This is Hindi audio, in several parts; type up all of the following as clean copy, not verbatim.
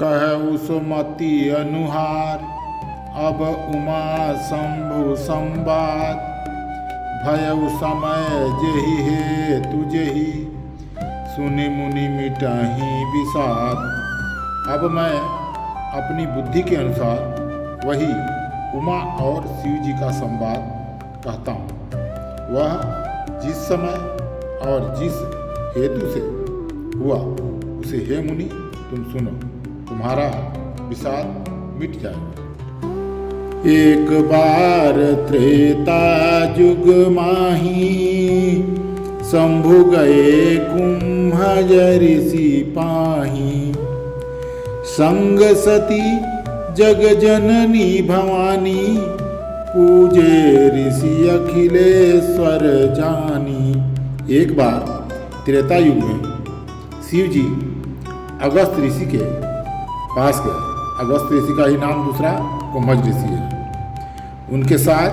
कहु सुमति अनुहार, अब उमा शंभु संवाद। भयउ समय जेहि हेतु जेहि, सुनि मुनि मिटहि विषाद। अब मैं अपनी बुद्धि के अनुसार वही उमा और शिव जी का संवाद कहता हूँ। वह जिस समय और जिस हेतु से हुआ उसे हे मुनि तुम सुनो, तुम्हारा विषाद मिट जाएगा। एक बार त्रेता जुग माही, शंभु गए कुम्भज ऋषि पाही। संग सती जग जननी भवानी, पूजे ऋषि अखिलेश्वर जानी। एक बार त्रेता युग में शिव जी अगस्त ऋषि के पास गए। अगस्त ऋषि का ही नाम दूसरा कुम्भज ऋषि है। उनके साथ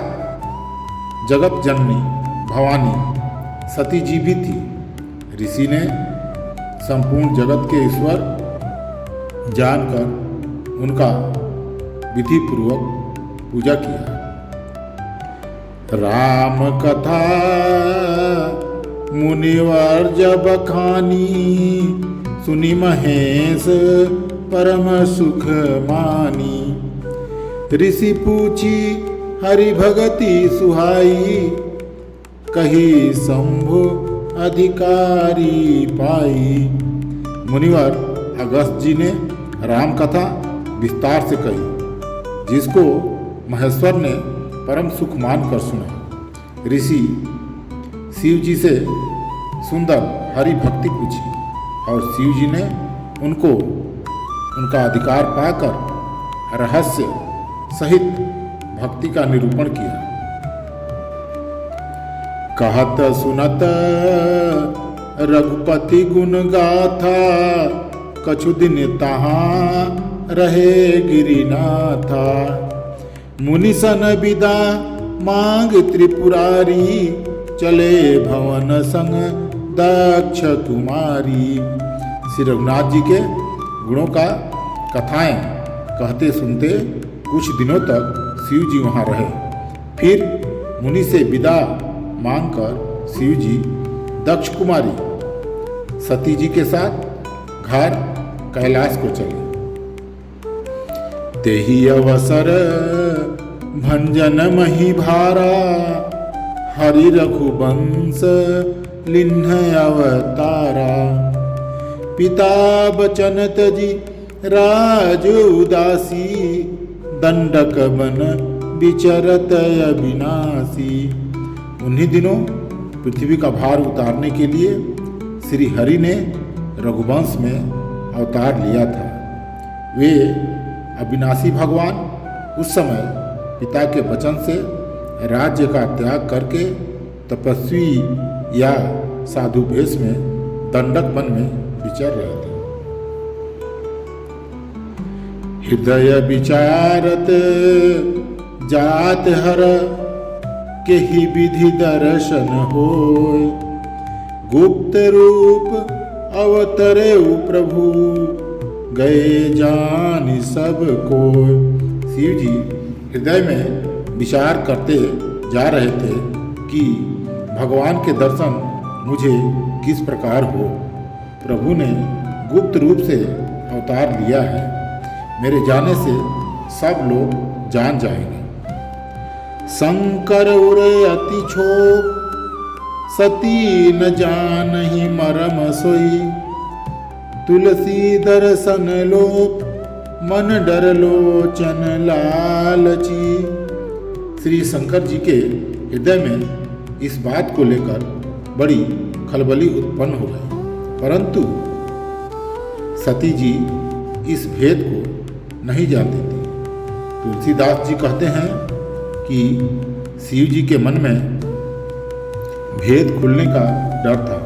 जगत जननी भवानी सती जी भी थी। ऋषि ने संपूर्ण जगत के ईश्वर जानकर उनका विधि पूर्वक पूजा किया। राम कथा मुनिवर जब खानी, सुनि महेश परम सुख मानी। ऋषि पूछी हरि भगति सुहाई, कही शंभु अधिकारी पाई। मुनिवर अगस्त जी ने राम कथा विस्तार से कही, जिसको महेश्वर ने परम सुख मानकर सुना। ऋषि शिव जी से सुंदर हरि भक्ति पूछी और शिव जी ने उनको उनका अधिकार पाकर रहस्य सहित भक्ति का निरूपण किया। कहत सुनत रघुपति गुण गाथा, कछु दिन तहाँ रहे गिरिनाथा। मुनि सन विदा मांग त्रिपुरारी, चले भवन संग दक्ष कुमारी। श्री रघुनाथ जी के गुणों का कथाएं कहते सुनते कुछ दिनों तक शिव जी वहाँ रहे। फिर मुनि से विदा मांगकर शिव जी दक्ष कुमारी सती जी के साथ घर कैलाश को चले। तेहि अवसर भंजन मही भारा, हरि रघुवंश लिन्ह अवतारा। पिता बचन तजी राज उदासी, दंडक बन विचरत अविनाशी। उन्हीं दिनों पृथ्वी का भार उतारने के लिए श्री हरि ने रघुवंश में अवतार लिया था। वे अविनाशी भगवान उस समय पिता के वचन से राज्य का त्याग करके तपस्वी या साधु भेष में दंडक वन में विचर रहे थे। हृदय विचारत जात हर, के ही विधि दर्शन होय। गुप्त रूप अवतरे प्रभु, गए जान सब कोय। शिव जी हृदय में विचार करते जा रहे थे कि भगवान के दर्शन मुझे किस प्रकार हो। प्रभु ने गुप्त रूप से अवतार लिया है, मेरे जाने से सब लोग जान जाएंगे। शंकर उरे अति क्षोभ, सती न जानहि मरम सोई। तुलसी दर्शन लोप, मन डर लोचन लालची। श्री शंकर जी के हृदय में इस बात को लेकर बड़ी खलबली उत्पन्न हो गई, परंतु सती जी इस भेद को नहीं जानती थी। तुलसीदास जी कहते हैं कि शिव जी के मन में भेद खुलने का डर था,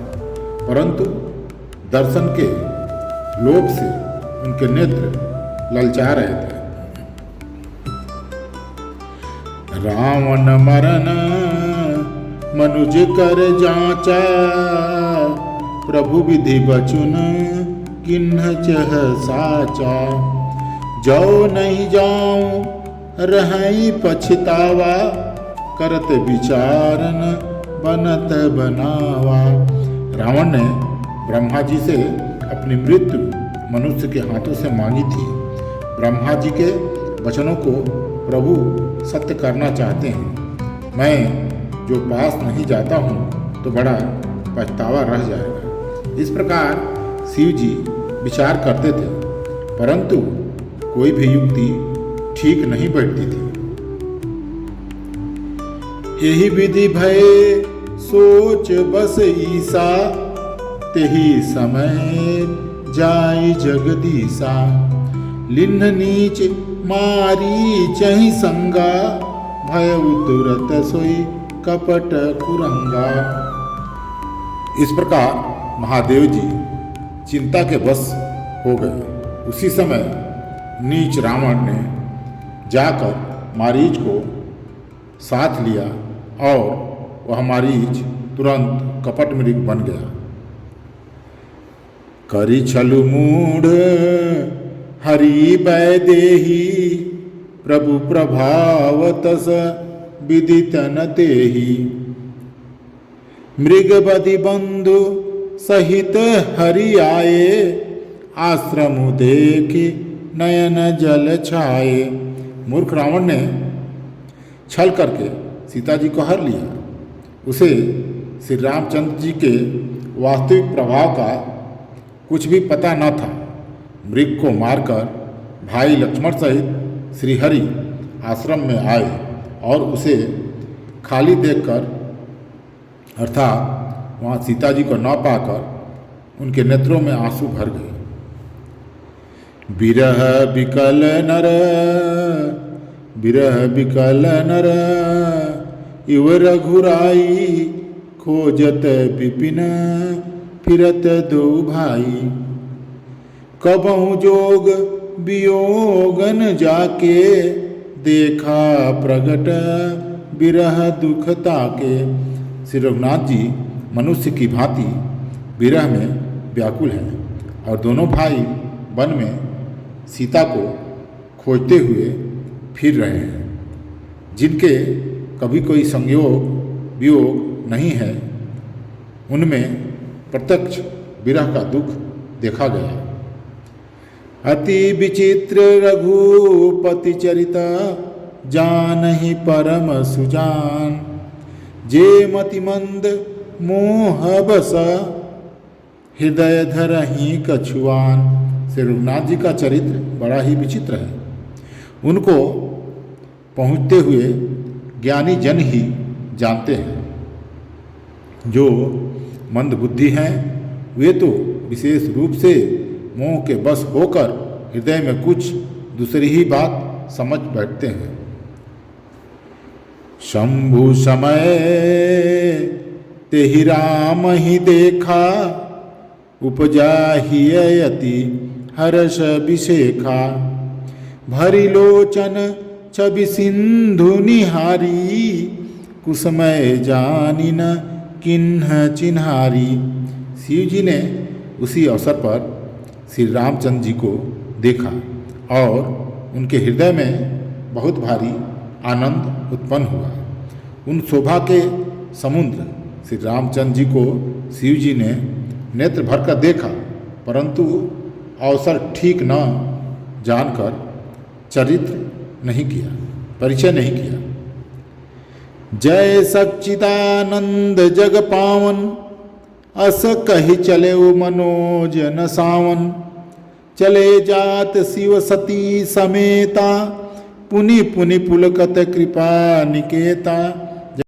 परंतु दर्शन के लोभ से उनके नेत्र ललचा रहे थे। रावण मरन मनुज कर जांचा, प्रभु विधि बचुन किन्ह चह साचा। जो नहीं जाऊं रहई पछतावा, करत विचारन बनत बनावा। रावण ने ब्रह्मा जी से अपनी मृत्यु मनुष्य के हाथों से मांगी थी। ब्रह्मा जी के वचनों को प्रभु सत्य करना चाहते हैं। मैं जो पास नहीं जाता हूँ तो बड़ा पछतावा रह जाएगा। इस प्रकार शिव जी विचार करते थे, परंतु कोई भी युक्ति ठीक नहीं बैठती थी। यही विधि भय सोच बस ईसा, तेही समय जाय जगदीसा। लिन्ह नीच मारी चहि संगा, भय तुरत सोई कपट कुरंगा। इस प्रकार महादेव जी चिंता के वश हो गए। उसी समय नीच रावण ने जाकर मारीच को साथ लिया और वह मारीच तुरंत कपट मृग बन गया। करी छलु मूढ़ हरि बैदेही, प्रभु प्रभाव तस विदित न तेहि। मृग बदि बंधु सहित हरि आए, आश्रम देखि नयन जल छाए। मूर्ख रावण ने छल करके सीता जी को हर लिया। उसे श्री रामचंद्र जी के वास्तविक प्रभाव का कुछ भी पता न था। मृग को मारकर भाई लक्ष्मण सहित श्रीहरि आश्रम में आए और उसे खाली देखकर, अर्थात वहाँ सीता जी को न पाकर उनके नेत्रों में आंसू भर गए। बिरह बिकल नर, बिरह बिकल नर, इव रघुराई, खोजत विपिन फिरत दो भाई। कबहु जोग वियोगन जाके, देखा प्रगट बिरह दुख ताके। श्री रघुनाथ जी मनुष्य की भांति विरह में व्याकुल हैं और दोनों भाई वन में सीता को खोजते हुए फिर रहे हैं, जिनके कभी कोई संयोग वियोग नहीं है। उनमें प्रत्यक्ष विरह का दुख देखा गया। अति विचित्र रघुपति चरिता, जानहि परम सुजान। जे मति मंद मोह बस, हृदय धरहि कछुआन। श्री रघुनाथ जी का चरित्र बड़ा ही विचित्र है। उनको पहुँचते हुए ज्ञानी जन ही जानते हैं। जो मंद बुद्धि हैं वे तो विशेष रूप से मोह के बस होकर हृदय में कुछ दूसरी ही बात समझ बैठते हैं। शंभु समय तेहि राम ही देखा, उपजा ही यति हर्ष विशेखा। भरी लोचन छवि सिंधु निहारी, कुसमय जानिन किन्ह चिन्हारी। शिव जी ने उसी अवसर पर श्री रामचंद्र जी को देखा और उनके हृदय में बहुत भारी आनंद उत्पन्न हुआ। उन शोभा के समुद्र श्री रामचंद्र जी को शिव जी ने नेत्र भरकर देखा, परंतु अवसर ठीक न जानकर चरित्र नहीं किया, परिचय नहीं किया। जय सच्चिदानंद जग पावन, अस कहि चले मनोज न सावन। चले जात शिव सती समेता, पुनि पुनि पुलकत कृपा निकेता।